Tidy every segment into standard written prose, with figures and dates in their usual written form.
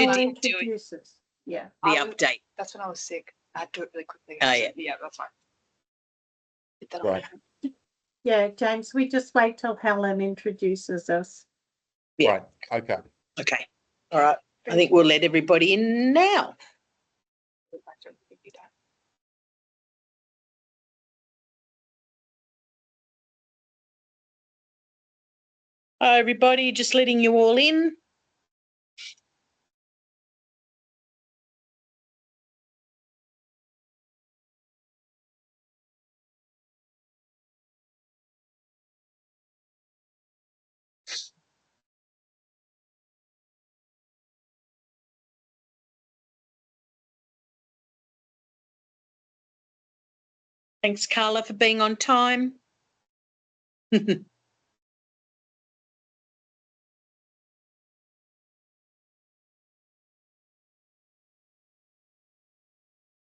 you will did do introduce us. Yeah. the update. That's when I was sick. I had to do it really quickly. Oh, yeah. Yeah, that's fine. Get that Right. on. Yeah, James, we just wait till Helen introduces us. Yeah. Right. Okay. Okay. All right. I think we'll let everybody in now. Hi, everybody. Just letting you all in. Thanks, Carla, for being on time.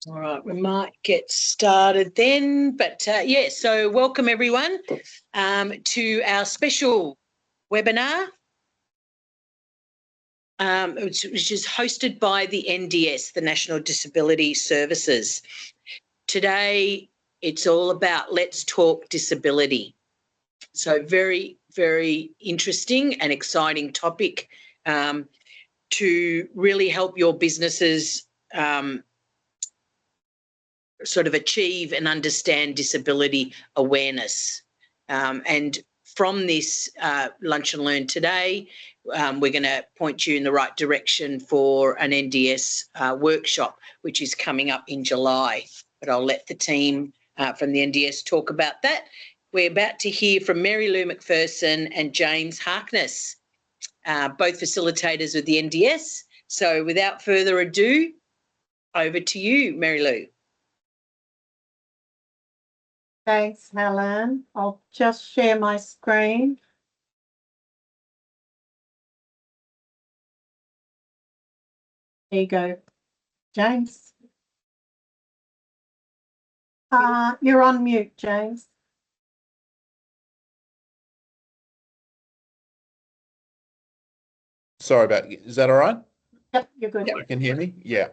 All right, we might get started then. But yeah, so welcome everyone to our special webinar, which is hosted by the NDS, the National Disability Services. Today, it's all about Let's Talk Disability. So very, very interesting and exciting topic to really help your businesses sort of achieve and understand disability awareness. And from this Lunch and Learn today, we're going to point you in the right direction for an NDS workshop, which is coming up in July. But I'll let the team from the NDS talk about that. We're about to hear from Mary Lou McPherson and James Harkness, both facilitators of the NDS. So without further ado, over to you, Mary Lou. Thanks, Helen. I'll just share my screen. There you go, James. You're on mute, James. Sorry about it. Is that all right? Yep, you're good. You can hear me? Yeah.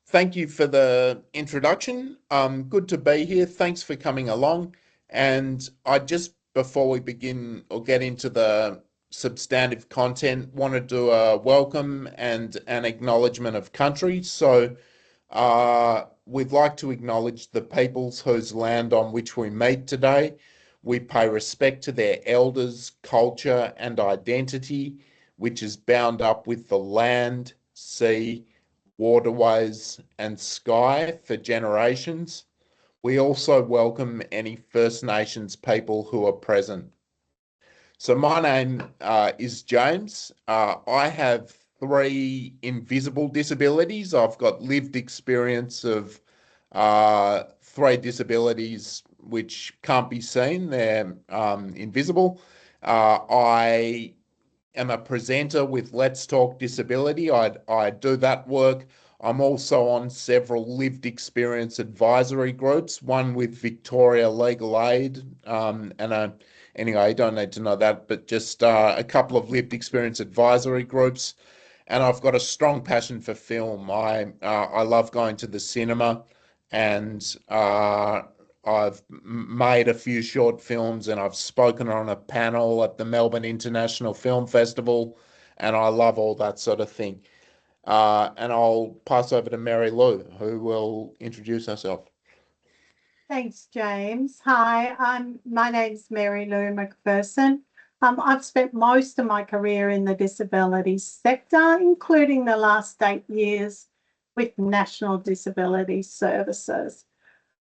Thank you for the introduction. Good to be here. Thanks for coming along. And I just, before we begin or get into the substantive content, want to do a welcome and an acknowledgement of country. So we'd like to acknowledge the peoples whose land on which we meet today. We pay respect to their elders, culture and identity, which is bound up with the land, sea, waterways and sky for generations. We also welcome any First Nations people who are present. So my name is James. I have 3 invisible disabilities. I've got lived experience of 3 disabilities which can't be seen. They're invisible. I am a presenter with Let's Talk Disability. I do that work. I'm also on several lived experience advisory groups, one with Victoria Legal Aid, anyway, you don't need to know that, but just a couple of lived experience advisory groups. And I've got a strong passion for film. I love going to the cinema, and I've made a few short films, and I've spoken on a panel at the Melbourne International Film Festival, and I love all that sort of thing. And I'll pass over to Mary Lou, who will introduce herself. Thanks, James. Hi, my name's Mary Lou McPherson. I've spent most of my career in the disability sector, including the last 8 years with National Disability Services.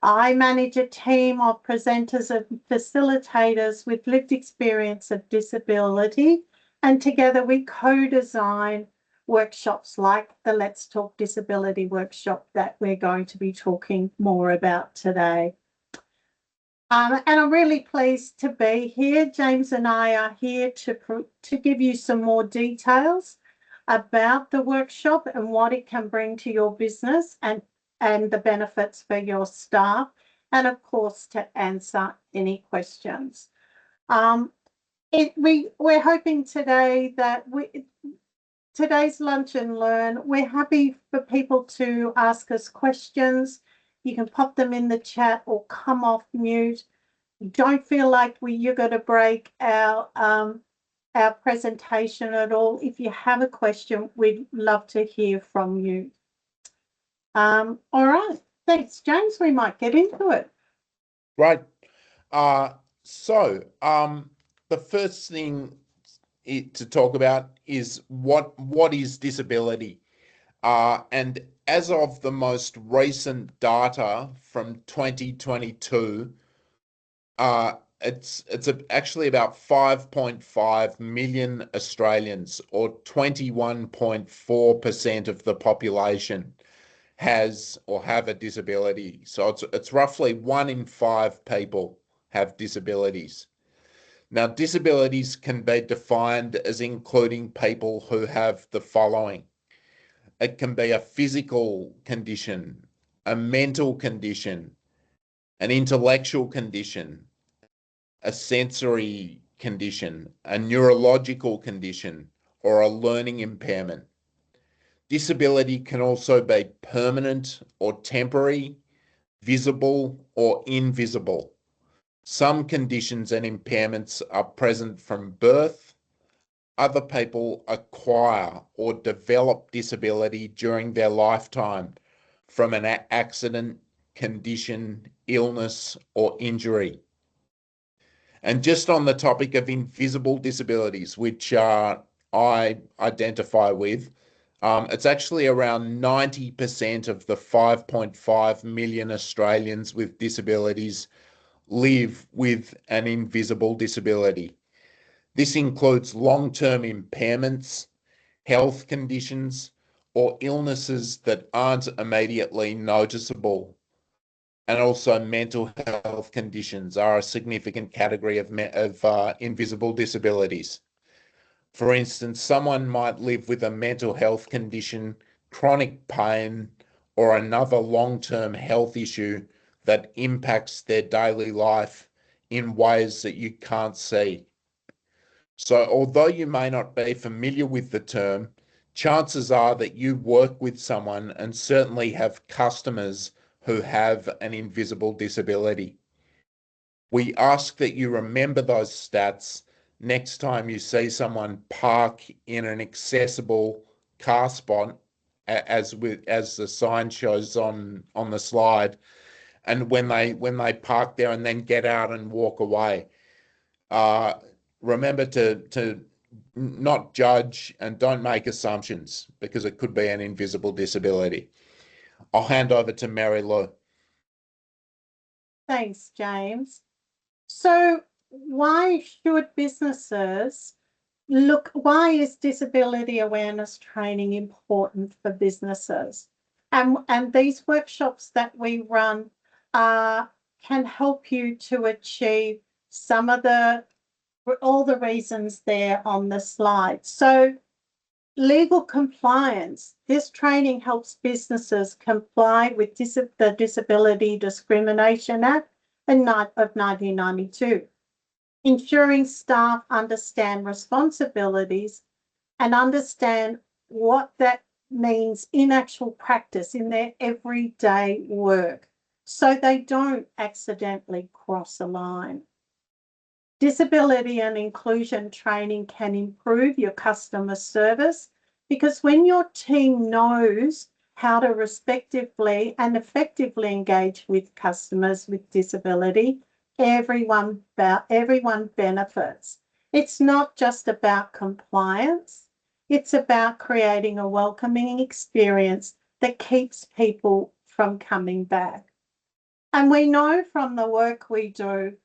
I manage a team of presenters and facilitators with lived experience of disability, and together we co-design workshops like the Let's Talk Disability workshop that we're going to be talking more about today. And I'm really pleased to be here. James and I are here to give you some more details about the workshop and what it can bring to your business and the benefits for your staff, and of course to answer any questions. We're hoping today that today's Lunch and Learn. We're happy for people to ask us questions. You can pop them in the chat or come off mute. Don't feel like you're going to break our presentation at all. If you have a question, we'd love to hear from you. All right. Thanks, James. We might get into it. Right. The first thing to talk about is what is disability? And as of the most recent data from 2022, it's actually about 5.5 million Australians, or 21.4% of the population, has or have a disability. So it's roughly 1 in 5 people have disabilities. Now, disabilities can be defined as including people who have the following. It can be a physical condition, a mental condition, an intellectual condition, a sensory condition, a neurological condition, or a learning impairment. Disability can also be permanent or temporary, visible or invisible. Some conditions and impairments are present from birth. Other people acquire or develop disability during their lifetime from an accident, condition, illness, or injury. And just on the topic of invisible disabilities, which I identify with, it's actually around 90% of the 5.5 million Australians with disabilities live with an invisible disability. This includes long-term impairments, health conditions, or illnesses that aren't immediately noticeable. And also mental health conditions are a significant category of invisible disabilities. For instance, someone might live with a mental health condition, chronic pain, or another long-term health issue that impacts their daily life in ways that you can't see. So although you may not be familiar with the term, chances are that you work with someone and certainly have customers who have an invisible disability. We ask that you remember those stats next time you see someone park in an accessible car spot, as the sign shows on the slide, and when they park there and then get out and walk away. Remember to not judge and don't make assumptions, because it could be an invisible disability. I'll hand over to Mary Lou. Thanks, James. So why should businesses why is disability awareness training important for businesses? And these workshops that we run can help you to achieve all the reasons there on the slide. So legal compliance. This training helps businesses comply with the Disability Discrimination Act of 1992, ensuring staff understand responsibilities and understand what that means in actual practice in their everyday work, so they don't accidentally cross a line. Disability and inclusion training can improve your customer service, because when your team knows how to respectively and effectively engage with customers with disability, everyone benefits. It's not just about compliance, it's about creating a welcoming experience that keeps people from coming back. And we know from the work we do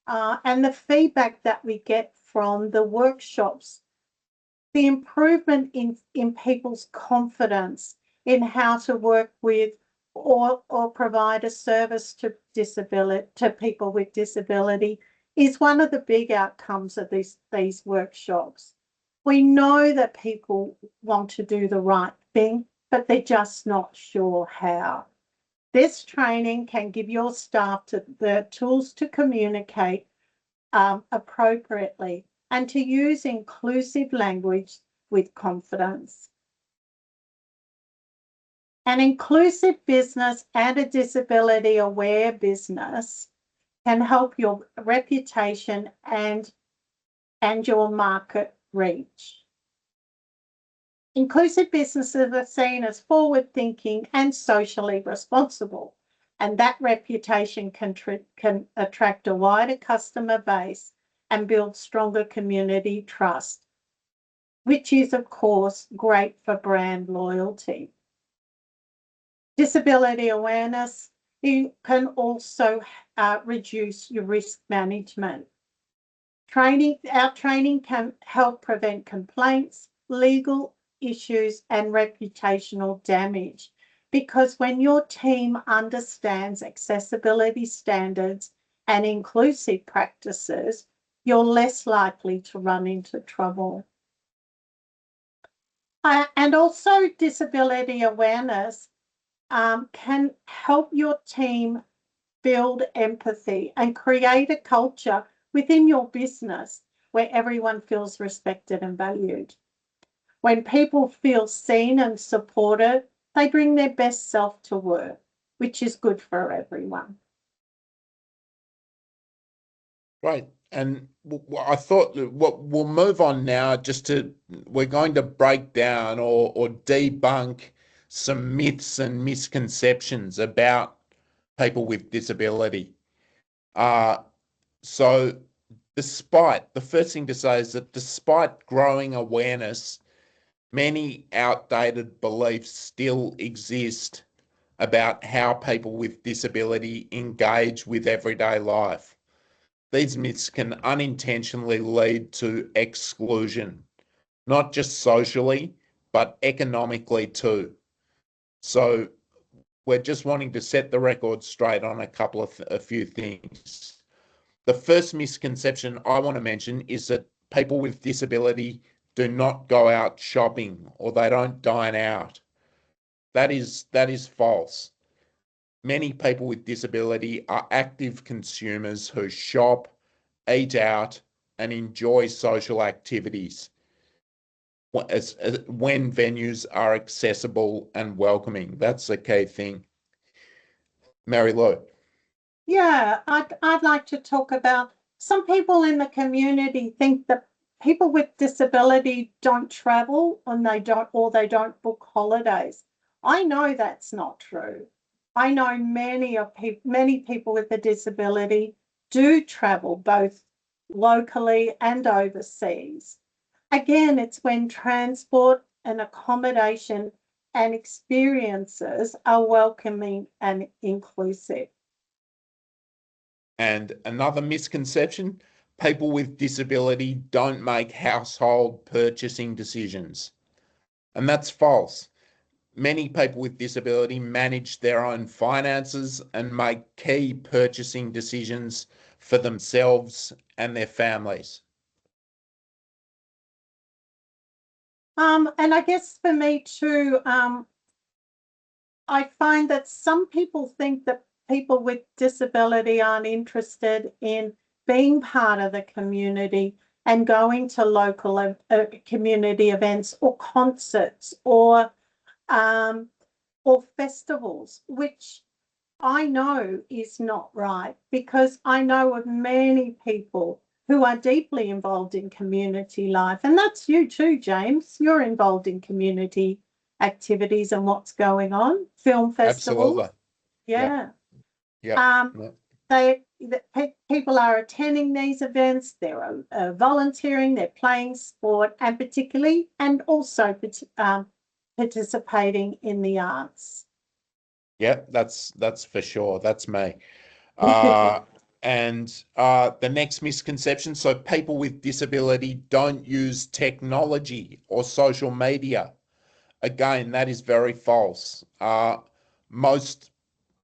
and the feedback that we get from the workshops, the improvement in people's confidence in how to work with or provide a service to people with disability is one of the big outcomes of these workshops. We know that people want to do the right thing, but they're just not sure how. This training can give your staff the tools to communicate appropriately and to use inclusive language with confidence. An inclusive business and a disability-aware business can help your reputation and your market reach. Inclusive businesses are seen as forward-thinking and socially responsible, and that reputation can attract a wider customer base and build stronger community trust, which is, of course, great for brand loyalty. Disability awareness, you can also reduce your risk management. Our training can help prevent complaints, legal issues, and reputational damage, because when your team understands accessibility standards and inclusive practices, you're less likely to run into trouble. And also, disability awareness can help your team build empathy and create a culture within your business where everyone feels respected and valued. When people feel seen and supported, they bring their best self to work, which is good for everyone. Right. And I thought what we'll move on now we're going to break down or debunk some myths and misconceptions about people with disability. So the first thing to say is that despite growing awareness, many outdated beliefs still exist about how people with disability engage with everyday life. These myths can unintentionally lead to exclusion, not just socially, but economically too. So we're just wanting to set the record straight on a few things. The first misconception I want to mention is that people with disability do not go out shopping or they don't dine out. That is false. Many people with disability are active consumers who shop, eat out, and enjoy social activities when venues are accessible and welcoming. That's the key thing. Mary Lou. Yeah, I'd like to talk about, some people in the community think that people with disability don't travel and they don't book holidays. I know that's not true. I know many people with a disability do travel both locally and overseas. Again, it's when transport and accommodation and experiences are welcoming and inclusive. And another misconception, people with disability don't make household purchasing decisions. And that's false. Many people with disability manage their own finances and make key purchasing decisions for themselves and their families. And I guess for me too, I find that some people think that people with disability aren't interested in being part of the community and going to local community events or concerts or festivals, which I know is not right, because I know of many people who are deeply involved in community life. And that's you too, James. You're involved in community activities and what's going on, film festivals. Absolutely. Yeah. Yeah. People are attending these events, they're volunteering, they're playing sport, and also participating in the arts. Yeah, that's for sure. That's me. And the next misconception, so people with disability don't use technology or social media. Again, that is very false. Most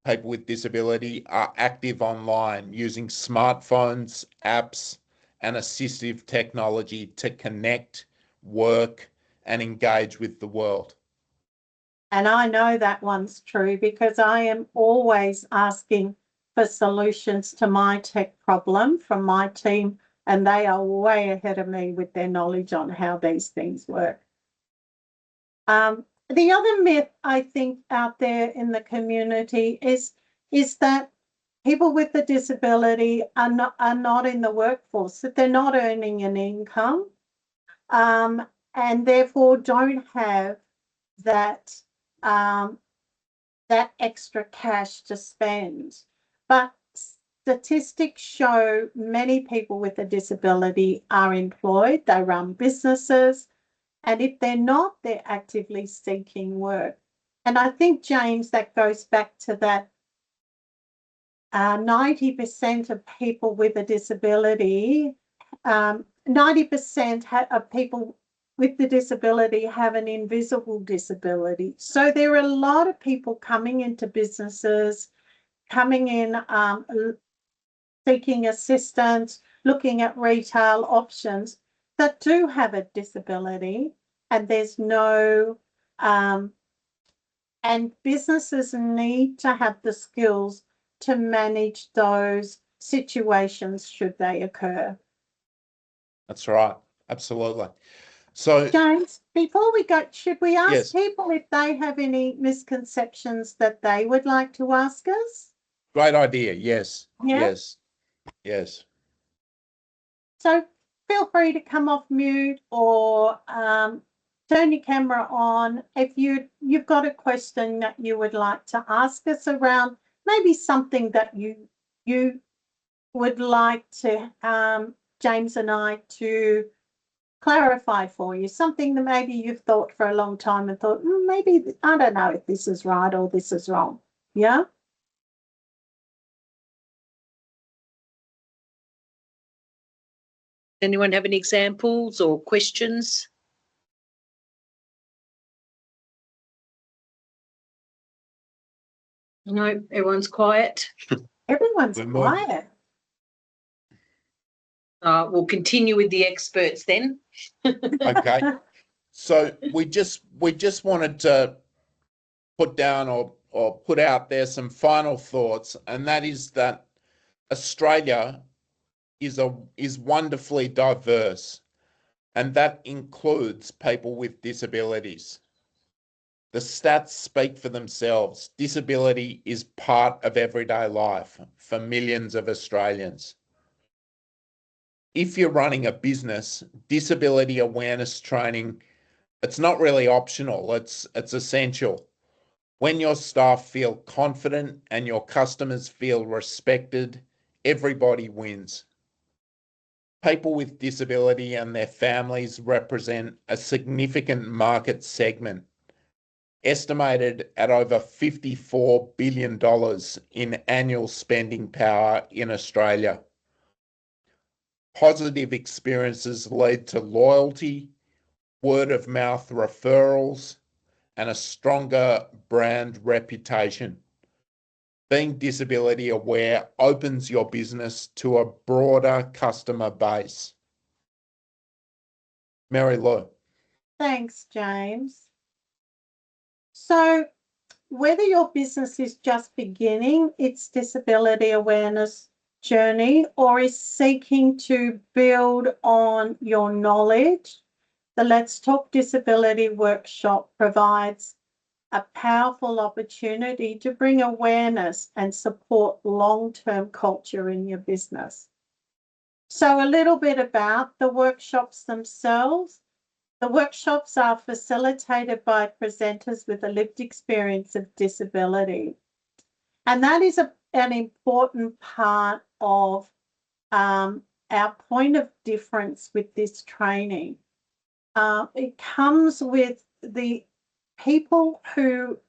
people with disability are active online using smartphones, apps, and assistive technology to connect, work, and engage with the world. And I know that one's true because I am always asking for solutions to my tech problem from my team, and they are way ahead of me with their knowledge on how these things work. The other myth I think out there in the community is that people with a disability are not in the workforce, that they're not earning an income, and therefore don't have that that extra cash to spend. But statistics show many people with a disability are employed, they run businesses, and if they're not, they're actively seeking work. And I think, James, that goes back to that 90% of people with a disability, 90% of people with the disability have an invisible disability. So there are a lot of people coming into businesses, coming in, seeking assistance, looking at retail options that do have a disability, and there's no, and businesses need to have the skills to manage those situations should they occur. That's right. Absolutely. So, James, before we go, should we ask yes, people if they have any misconceptions that they would like to ask us? great idea. Yes, Yeah. yes, yes. So feel free to come off mute or turn your camera on if you've got a question that you would like to ask us around maybe something that you would like to James and I to clarify for you, something that maybe you've thought for a long time and thought, maybe I don't know if this is right or this is wrong. Yeah. Anyone have any examples or questions? No, everyone's quiet. Everyone's We're moving. quiet. We'll continue with the experts then. Okay. So we just wanted to put down or put out there some final thoughts, and that is that Australia is wonderfully diverse, and that includes people with disabilities. The stats speak for themselves. Disability is part of everyday life for millions of Australians. If you're running a business, disability awareness training, it's not really optional, it's essential. When your staff feel confident and your customers feel respected, everybody wins. People with disability and their families represent a significant market segment, estimated at over $54 billion in annual spending power in Australia. Positive experiences lead to loyalty, word of mouth referrals, and a stronger brand reputation. Being disability aware opens your business to a broader customer base. Mary Lou. Thanks, James. So whether your business is just beginning its disability awareness journey or is seeking to build on your knowledge, the Let's Talk Disability workshop provides a powerful opportunity to bring awareness and support long-term culture in your business. So a little bit about the workshops themselves. The workshops are facilitated by presenters with a lived experience of disability. And that is an important part of our point of difference with this training. It comes with the people who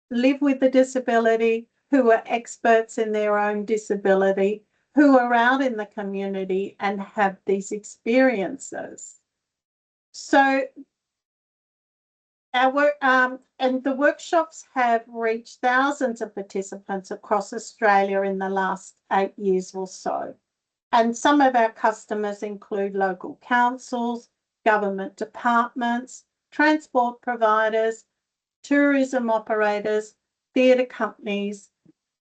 live with a disability, who are experts in their own disability, who are out in the community and have these experiences. So our work, and the workshops have reached thousands of participants across Australia in the last 8 years or so. And some of our customers include local councils, government departments, transport providers, tourism operators, theatre companies,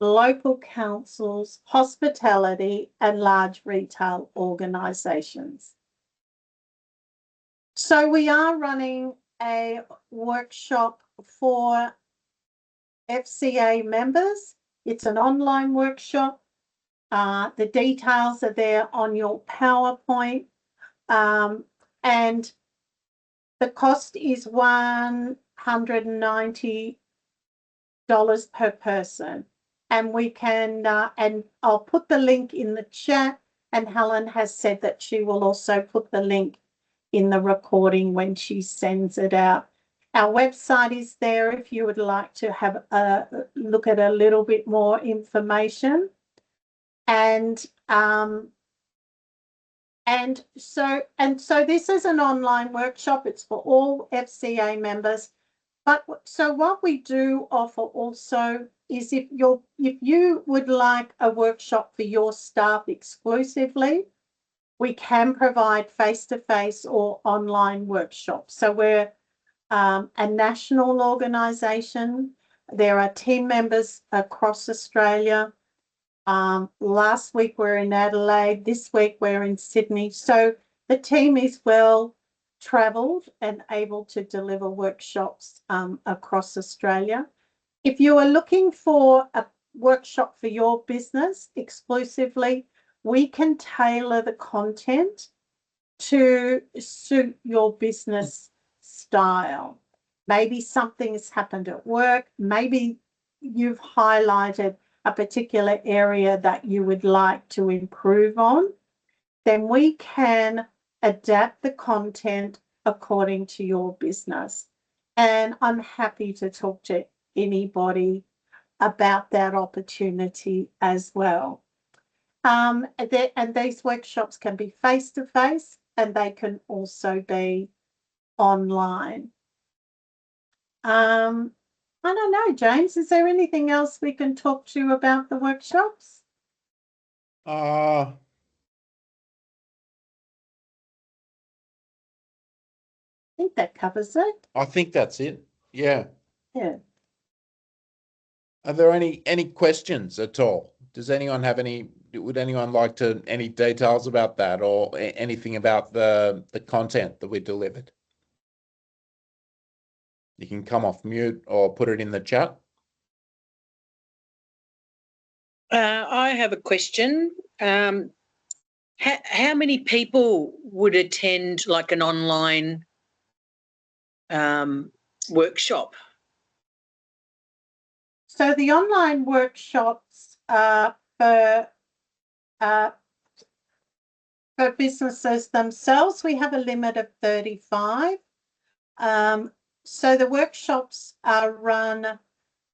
local councils, hospitality, and large retail organisations. So we are running a workshop for FCA members. It's an online workshop. The details are there on your PowerPoint. And the cost is $190 per person. And we can, and I'll put the link in the chat, and Helen has said that she will also put the link in the recording when she sends it out. Our website is there if you would like to have a look at a little bit more information. And so this is an online workshop. It's for all FCA members. But so what we do offer also is if you would like a workshop for your staff exclusively, we can provide face-to-face or online workshops. So we're a national organisation. There are team members across Australia. Last week we're in Adelaide. This week we're in Sydney. So the team is well travelled and able to deliver workshops across Australia. If you are looking for a workshop for your business exclusively, we can tailor the content to suit your business style. Maybe something has happened at work. Maybe you've highlighted a particular area that you would like to improve on. Then we can adapt the content according to your business. And I'm happy to talk to anybody about that opportunity as well. And these workshops can be face-to-face, and they can also be online. I don't know, James, is there anything else we can talk to you about the workshops? I think that covers it. I think that's it. Yeah. Yeah. Are there any questions at all? Does anyone have would anyone like to, any details about that or anything about the content that we delivered? You can come off mute or put it in the chat. I have a question. How many people would attend like an online workshop? So the online workshops for businesses themselves, we have a limit of 35. So the workshops are run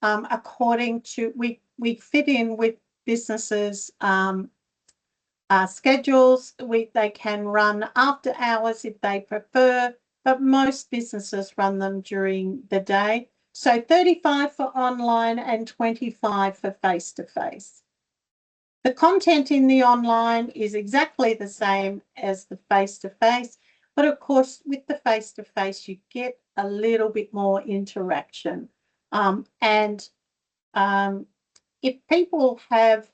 according to, we fit in with businesses' schedules. They can run after hours if they prefer, but most businesses run them during the day. So 35 for online and 25 for face-to-face. The content in the online is exactly the same as the face-to-face, but of course with the face-to-face you get a little bit more interaction. If people have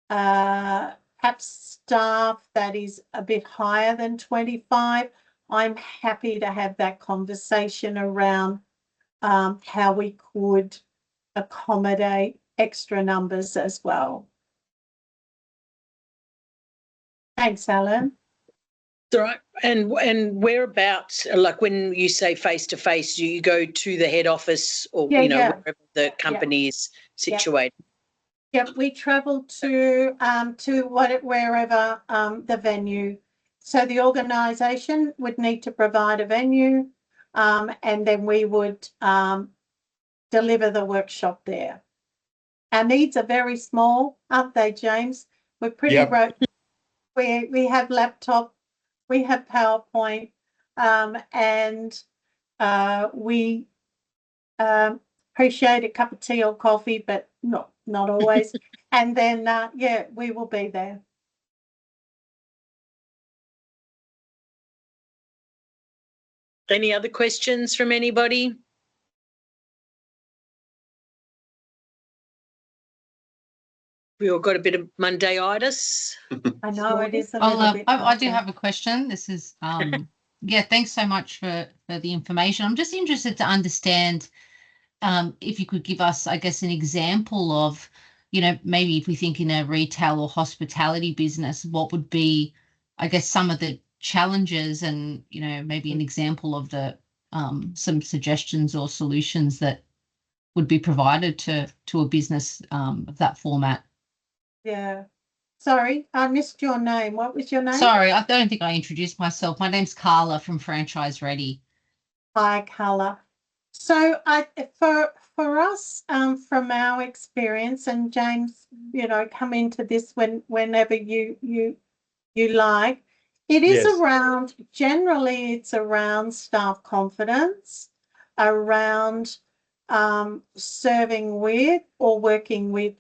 perhaps staff that is a bit higher than 25, I'm happy to have that conversation around how we could accommodate extra numbers as well. Thanks, Alan. All right. And whereabouts, like when you say face-to-face, do you go to the head office or, wherever the company is situated? Yep, we travel to wherever the venue. So the organisation would need to provide a venue, and then we would deliver the workshop there. Our needs are very small, aren't they, James? We're pretty we have laptop, we have PowerPoint, and we appreciate a cup of tea or coffee, but not always. And then, yeah, we will be there. Any other questions from anybody? We all got a bit of Monday-itis. I know it is a little bit. I do have a question. This is Yeah, thanks so much for the information. I'm just interested to understand if you could give us, I guess, an example of, maybe if we think in a retail or hospitality business, what would be, I guess, some of the challenges and, maybe an example of the some suggestions or solutions that would be provided to a business of that format. Yeah. Sorry, I missed your name. What was your name? Sorry, I don't think I introduced myself. My name's Carla from Franchise Ready. Hi, Carla. So for us, from our experience, and James, come into this whenever you like. It is Yes. generally it's around staff confidence, around serving with or working with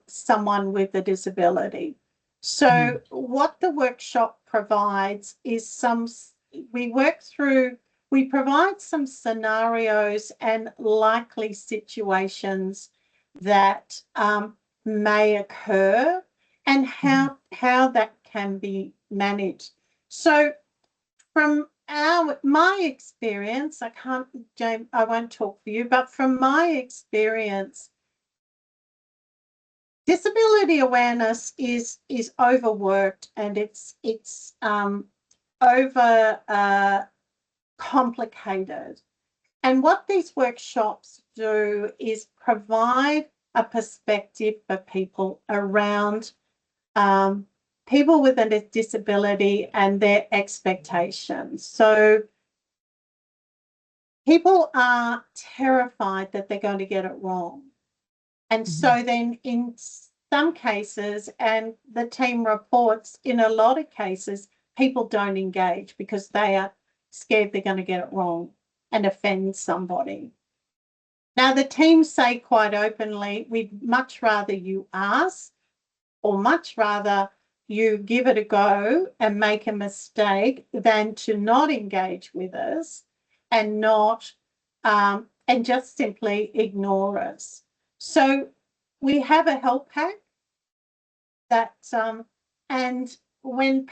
someone with a disability. So what the workshop provides is we provide some scenarios and likely situations that may occur and how that can be managed. So from my experience, James, I won't talk for you, but from my experience, disability awareness is overworked and it's over complicated. And what these workshops do is provide a perspective for people around people with a disability and their expectations. So people are terrified that they're going to get it wrong. And so then in some cases, and the team reports in a lot of cases, people don't engage because they are scared they're going to get it wrong and offend somebody. Now, the team say quite openly, we'd much rather you ask or much rather you give it a go and make a mistake than to not engage with us and not and just simply ignore us. So we have a help pack that and when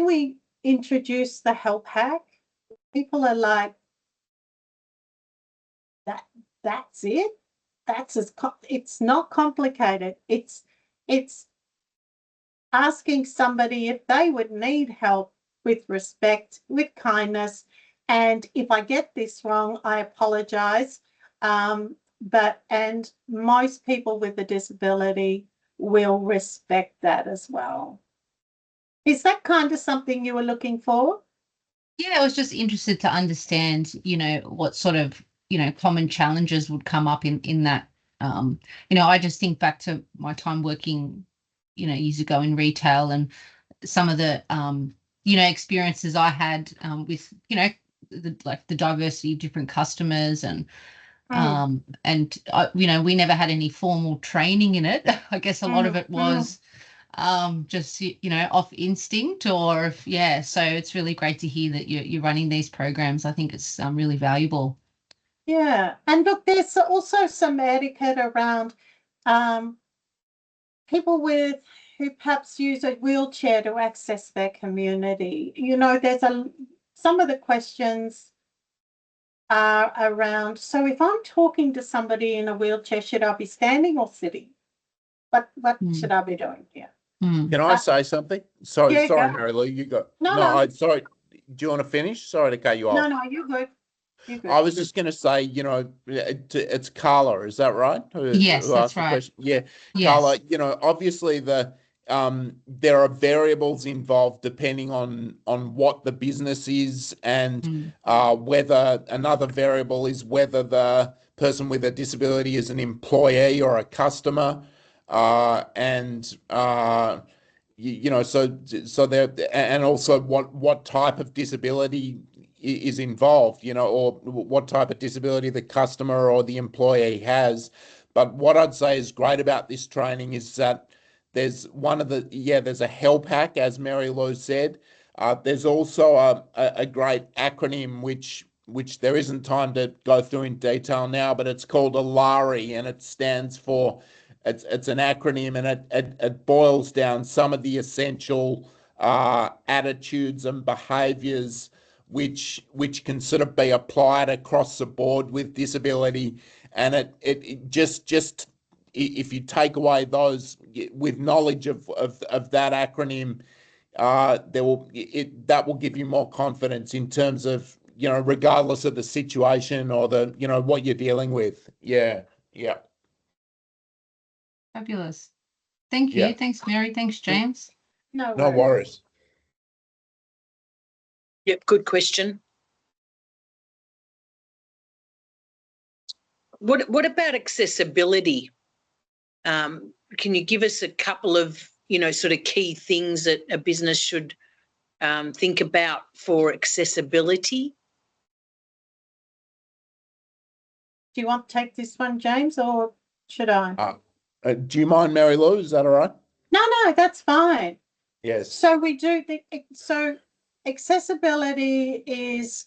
we introduce the help pack, people are like, that's it. It's not complicated. It's asking somebody if they would need help with respect, with kindness. And if I get this wrong, I apologize. And most people with a disability will respect that as well. Is that kind of something you were looking for? Yeah, I was just interested to understand, what sort of, common challenges would come up in that. I just think back to my time working, years ago in retail and some of the, experiences I had with, the diversity of different customers and we never had any formal training in it. I guess a lot of it was just off instinct or so it's really great to hear that you're running these programs. I think it's really valuable. Yeah, and look, there's also some etiquette around people who perhaps use a wheelchair to access their community. There's some of the questions are around, so if I'm talking to somebody in a wheelchair, should I be standing or sitting? What should I be doing here? Can I say something? Sorry, Yeah, sorry, go. Mary Lou, you go. No. Sorry. Do you want to finish? Sorry to cut you off. No, you're good. You're good. I was just going to say, it's Carla, is that right? Yes, Who that's asked the right. question? Yeah, Yes. Carla, obviously there are variables involved depending on what the business is and whether another variable is whether the person with a disability is an employee or a customer, so there, and also what type of disability is involved, or what type of disability the customer or the employee has. But what I'd say is great about this training is that there's there's a help hack, as Mary Lou said. There's also a great acronym which there isn't time to go through in detail now, but it's called ALARI, and it stands for it's an acronym, and it boils down some of the essential attitudes and behaviours which can sort of be applied across the board with disability. And it just if you take away those with knowledge of that acronym, that will give you more confidence in terms of, regardless of the situation or the, what you're dealing with. Yeah. Fabulous. Thank you. Yeah. Thanks, Mary. Thanks, James. No No worries. worries. Yep, good question. What about accessibility? Can you give us a couple of, sort of key things that a business should think about for accessibility? Do you want to take this one, James, or should I? Do you mind, Mary Lou? Is that all right? No, that's fine. Yes. So we do so accessibility is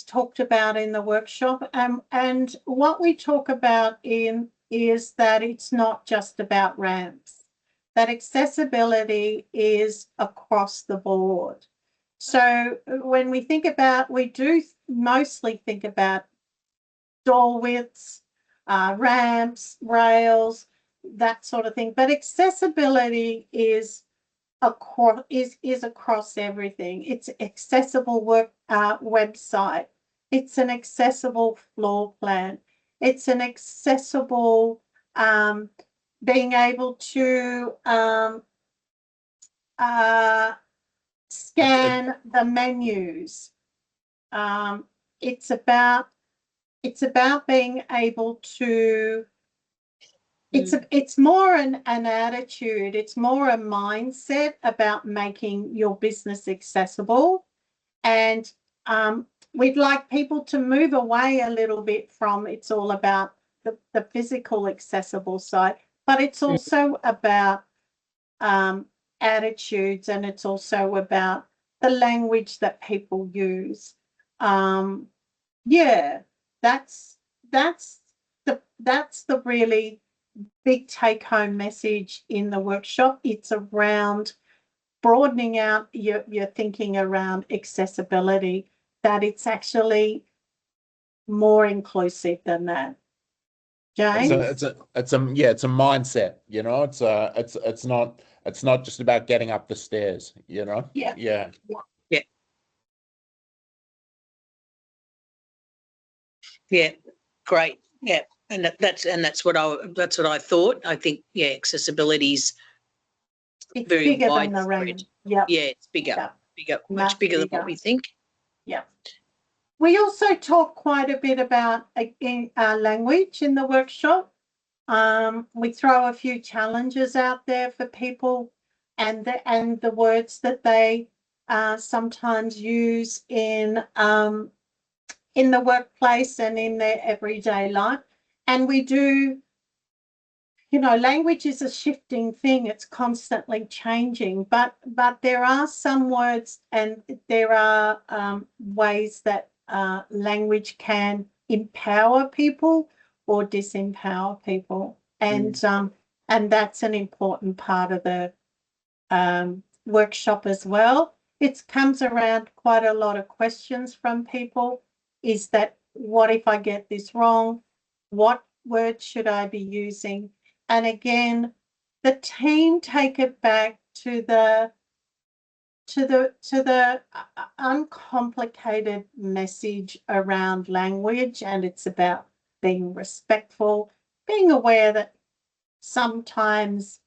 talked about in the workshop, and what we talk about is that it's not just about ramps, that accessibility is across the board. So when we think about, we do mostly think about door widths, ramps, rails, that sort of thing, but accessibility is across everything. It's accessible website. It's an accessible floor plan. It's an accessible being able to scan the menus. It's about being able to. It's more an attitude. It's more a mindset about making your business accessible, and we'd like people to move away a little bit from it's all about the physical accessible side, but it's also about attitudes, and it's also about the language that people use. Yeah, that's the really big take-home message in the workshop. It's around broadening out your thinking around accessibility, that it's actually more inclusive than that. James? It's a mindset, it's not just about getting up the stairs, Yeah. Yeah. Yeah, great. Yeah, and that's what I thought. I think accessibility is It's very bigger than the widespread. RAM. Yeah. Yeah, it's bigger, much bigger than what we think. Yeah. We also talk quite a bit about language in the workshop. We throw a few challenges out there for people, and the words that they sometimes use in the workplace and in their everyday life. And we do, language is a shifting thing. It's constantly changing, but there are some words and there are ways that language can empower people or disempower people. And that's an important part of the workshop as well. It comes around quite a lot of questions from people. Is that, what if I get this wrong? What words should I be using? And again, the team take it back to the uncomplicated message around language, and it's about being respectful, being aware that sometimes,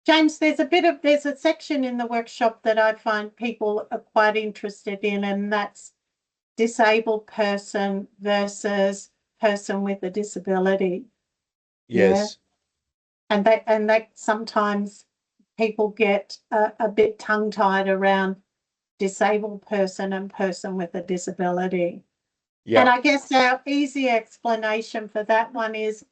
James, there's a section in the workshop that I find people are quite interested in, and that's disabled person versus person with a disability. Yes. Yeah? And that sometimes people get a bit tongue-tied around disabled person and person with a disability. Yeah. And I guess our easy explanation for that one is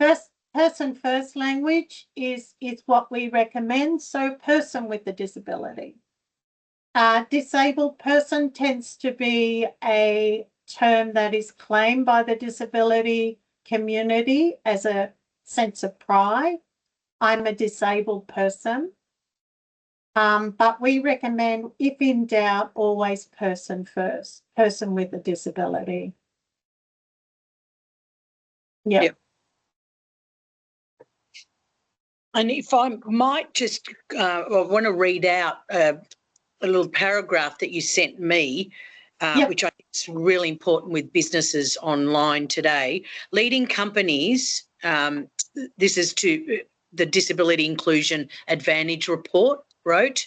person first language is what we recommend. So person with a disability. Disabled person tends to be a term that is claimed by the disability community as a sense of pride. I'm a disabled person. But we recommend, if in doubt, always person first, person with a disability. Yeah. Yep. And if I might just, I want to read out a little paragraph that you sent me, Yep. which I think is really important with businesses online today. Leading companies, this is to the Disability Inclusion Advantage Report wrote,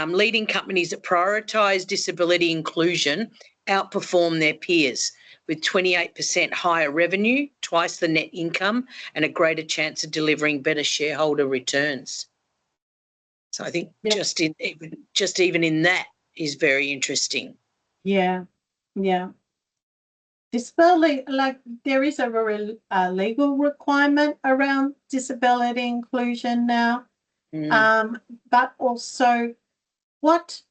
leading companies that prioritise disability inclusion outperform their peers with 28% higher revenue, twice the net income, and a greater chance of delivering better shareholder returns. So I think Yep. just even in that is very interesting. Yeah. Yeah. Disability, like there is a legal requirement around disability inclusion now. But also what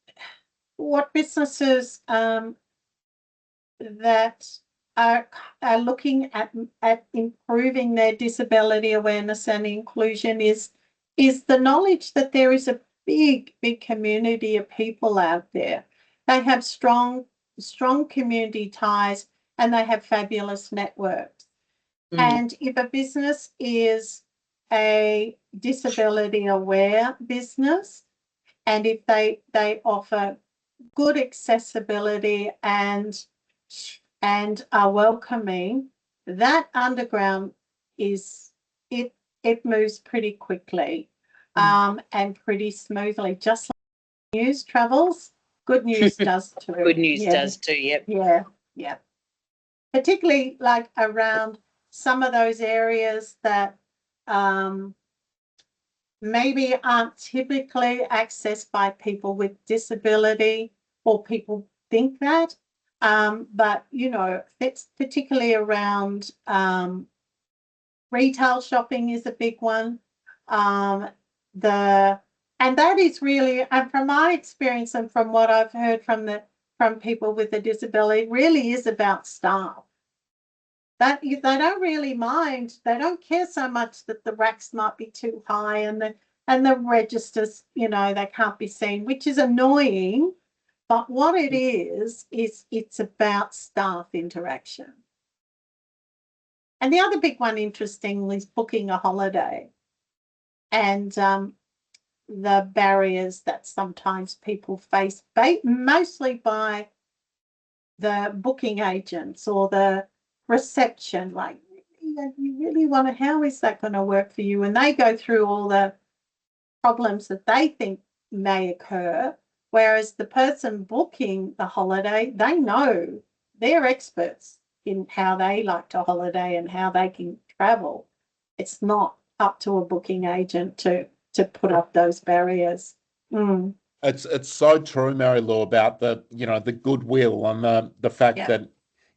businesses that are looking at improving their disability awareness and inclusion is the knowledge that there is a big community of people out there. They have strong community ties and they have fabulous networks. And if a business is a disability aware business, and if they offer good accessibility and are welcoming, that underground is it moves pretty quickly and pretty smoothly. Just like news travels, good news does too. Good news does too, yep. Yeah. Particularly like around some of those areas that maybe aren't typically accessed by people with disability, or people think that. But, you know, it's particularly around retail shopping is a big one. And that is really, and from my experience and from what I've heard from people with a disability, really is about staff. That they don't really mind. They don't care so much that the racks might be too high and the registers, you know, they can't be seen, which is annoying. But what it is it's about staff interaction. And the other big one, interestingly, is booking a holiday, and the barriers that sometimes people face, mostly by the booking agents or the reception. Like, you really want to, how is that going to work for you? And they go through all the problems that they think may occur, whereas the person booking the holiday, they know, they're experts in how they like to holiday and how they can travel. It's not up to a booking agent to put up those barriers. It's so true, Mary Lou, about the, you know, the goodwill and the fact that,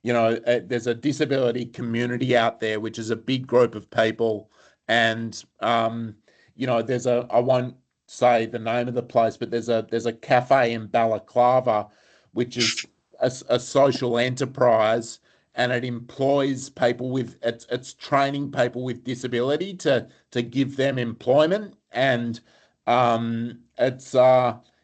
you know, there's a disability community out there, which is a big group of people. And, you know, I won't say the name of the place, but there's a cafe in Balaclava, which is a social enterprise, and it employs people with, it's training people with disability to give them employment. And it's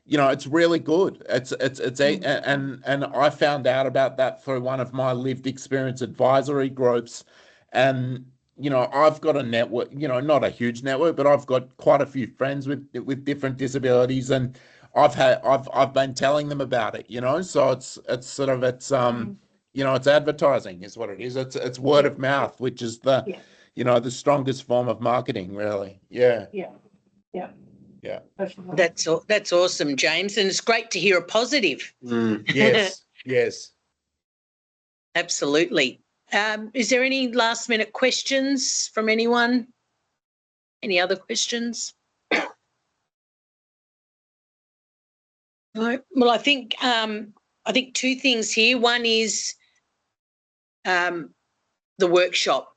you know, it's really good. And I found out about that through one of my lived experience advisory groups. And, you know, I've got a network, you know, not a huge network, but I've got quite a few friends with different disabilities, and I've been telling them about it, you know. So it's sort of, you know, it's advertising is what it is. It's word of mouth, which is you know, the strongest form of marketing, really. Yeah. That's awesome, James, and it's great to hear a positive. Yes. Absolutely. Is there any last minute questions from anyone? Any other questions? No. Well, I think two things here. One is the workshop.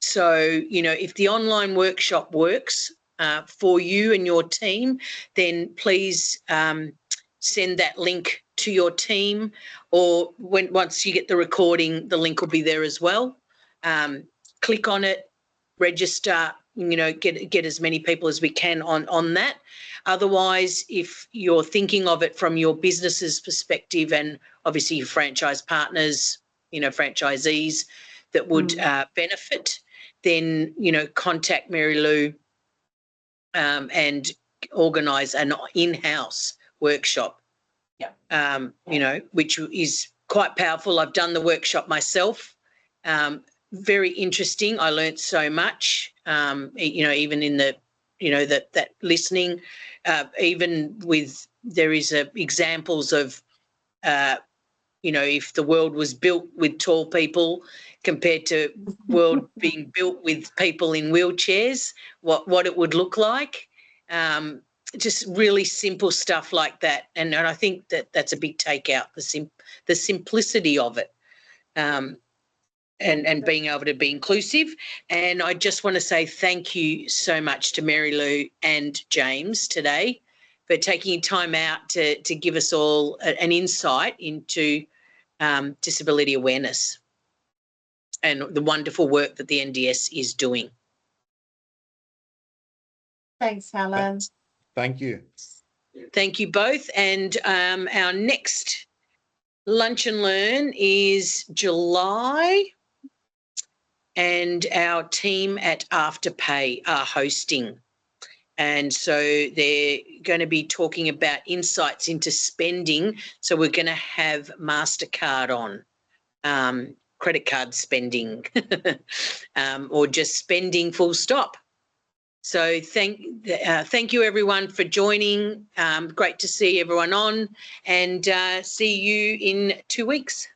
So, you know, if the online workshop works for you and your team, then please send that link to your team, or once you get the recording, the link will be there as well. Click on it, register, you know, get as many people as we can on that. Otherwise, if you're thinking of it from your business's perspective and obviously your franchise partners, franchisees that would benefit, then, contact Mary Lou and organise an in-house workshop, which is quite powerful. I've done the workshop myself. Very interesting. I learnt so much, even in the, that listening, even with, there is examples of, if the world was built with tall people compared to world being built with people in wheelchairs, what it would look like. Just really simple stuff like that. And I think that's a big takeout, the simplicity of it. And being able to be inclusive. And I just want to say thank you so much to Mary Lou and James today for taking time out to give us all an insight into disability awareness and the wonderful work that the NDS is doing. Thanks, Helen. Thank you. Thank you both. And our next Lunch and Learn is July. And our team at Afterpay are hosting. And so they're going to be talking about insights into spending. So we're going to have MasterCard on, credit card spending, or just spending full stop. So thank you everyone for joining. Great to see everyone on, and see you in 2 weeks.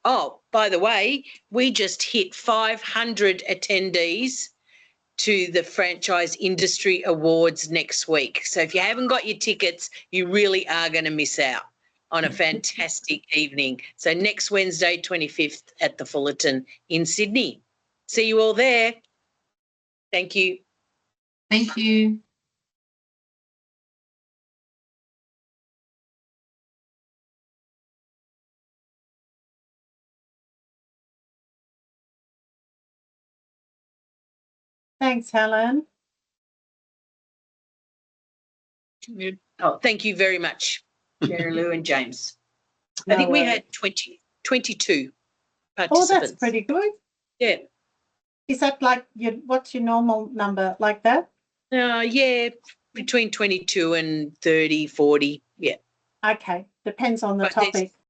Oh, by the way, we just hit 500 attendees to the Franchise Industry Awards next week. So if you haven't got your tickets, you really are going to miss out on a fantastic evening. So next Wednesday, 25th at the Fullerton in Sydney. See you all there. Thank you. Thank you. Thanks, Helen. Oh, thank you very much, Mary Lou and James. I think we had 22 participants. Oh, that's pretty good. Yeah. Is that like what's your normal number, like that? Yeah, between 22 and 30, 40. Yeah. Okay, depends on the But there's- topic.